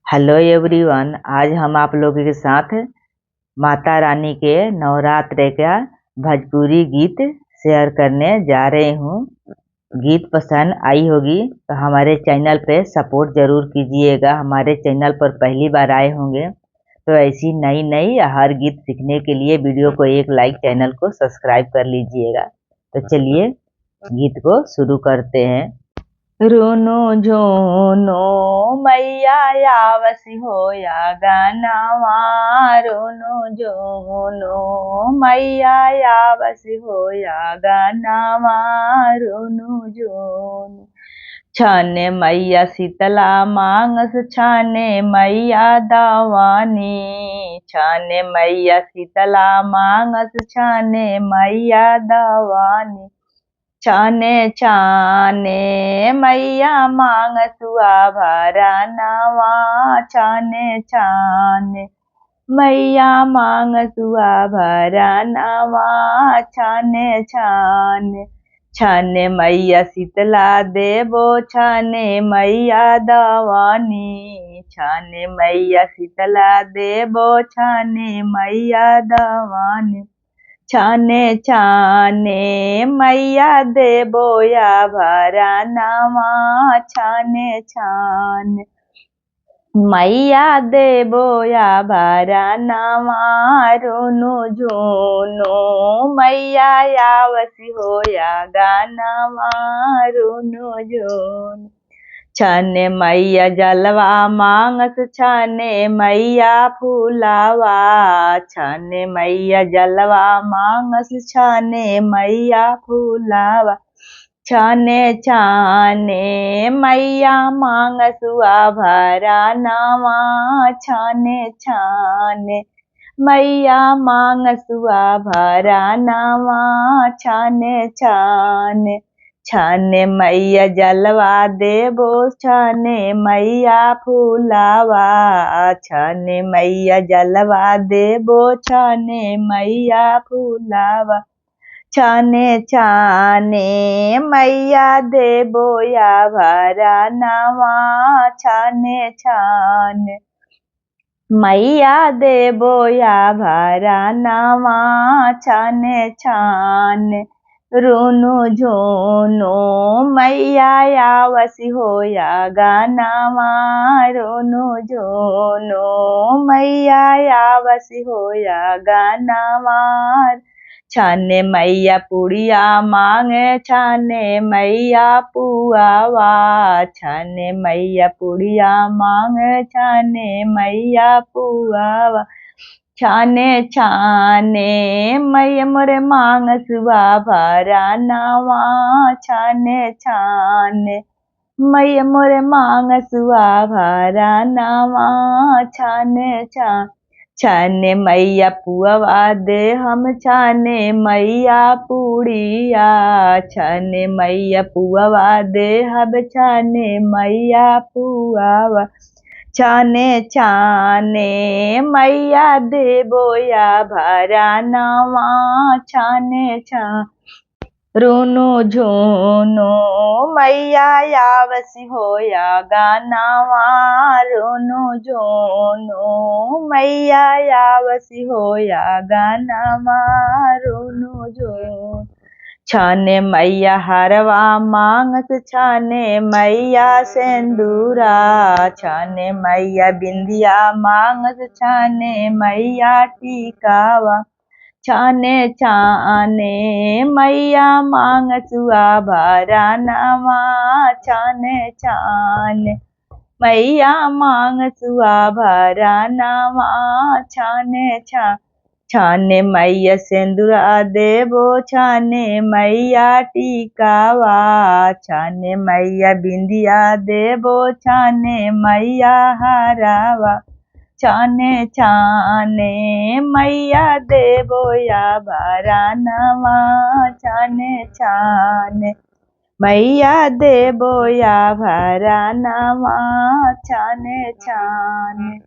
Hello everyone, आज हम आप लोगों के साथ माता रानी के नवरात्र का भोजपुरी गीत शेयर करने जा रहे हूँ। गीत पसंद आई होगी तो हमारे चैनल पे सपोर्ट जरूर कीजिएगा। हमारे चैनल पर पहली बार आए होंगे तो ऐसी नई नई हर गीत सीखने के लिए वीडियो को एक लाइक, चैनल को सब्सक्राइब कर लीजिएगा। तो चलिए गीत को शुरू करते हैं। रुनु झुनु मैया आवसी होया गानावा, रुनु झुनु मैया आवसी होया गानावा, रुनु झुनु। छाने मैया शीतला मांगस, छाने मैया दावानी, छाने मैया शीतला मांगस, छाने मैया दावानी। छाने छाने मैया मांगसुआ भरा नावा, छाने छाने मैया मांगसुआ भरा नावा, छाने छाने। छाने मैया शीतला देबो, छाने मैया दवानी, छाने मैया शीतला देबो, छाने मैया दवानी। छाने छाने मैया देबो या भरा नावा, छाने छाने मैया देबो या भरा नावा, रुनु झुनु मैया आवसी होया गानावा, रुनु झुनु। छाने मैया जलवा मांगस, छाने मैया फूलावा, छाने मैया जलवा मांगस, छाने मैया फूलावा। छाने छाने मैया मांगसुआ भरा नावा, छाने छाने मैया मांगसुआ भरा नावा, छाने छाने। छाने मैया जलवा देबो, छाने मैया फूलावा, छाने मैया जलवा देबो, छाने मैया फूलावा। छाने छाने मैया देबो या भरा नावा, छाने छाने मैया देबो या भरा नावा, छाने छाने। रुनु झुनु मैया आवसी होया गानावा, रुनु झुनु मैया आवसी होया गानावा। छाने मैया पुड़िया मांगे, छाने मैया पुआवा, छाने मैया पुड़िया मांगे, छाने मैया पुआवा। छाने छाने मैया मोरे मांगसुआ भरा नावा, छाने छाने मैया मोरे मांगसुआ भरा नावा, छाने छाने। छाने मैया पुआवा दे हम, छाने मैया पुड़िया, छाने मैया पुआवा दे हम, छाने मैया पुआवा। छाने छाने मैया देबो या भरा नावा, छाने छाने। रुनु झुनु मैया आवसी होया गानावा, रुनु झुनु मैया आवसी होया गानावा, रुनु झुनु। छाने मैया हरवा मांगस, छाने मैया सेंदूरा, छाने मैया बिंदिया मांगस, छाने मैया टीकावा। छाने छाने मैया मांगसुआ भरा नावा, छाने छाने मैया मांगसुआ भरा नावा, छाने छाने। छाने मैया सेंदूरा देबो, छाने मैया टीकावा, छाने मैया बिंदिया देबो, छाने मैया हरावा। छाने छाने मैया देबो या भरा नावा, छाने छाने मैया देबो या भरा नावा, छाने छाने।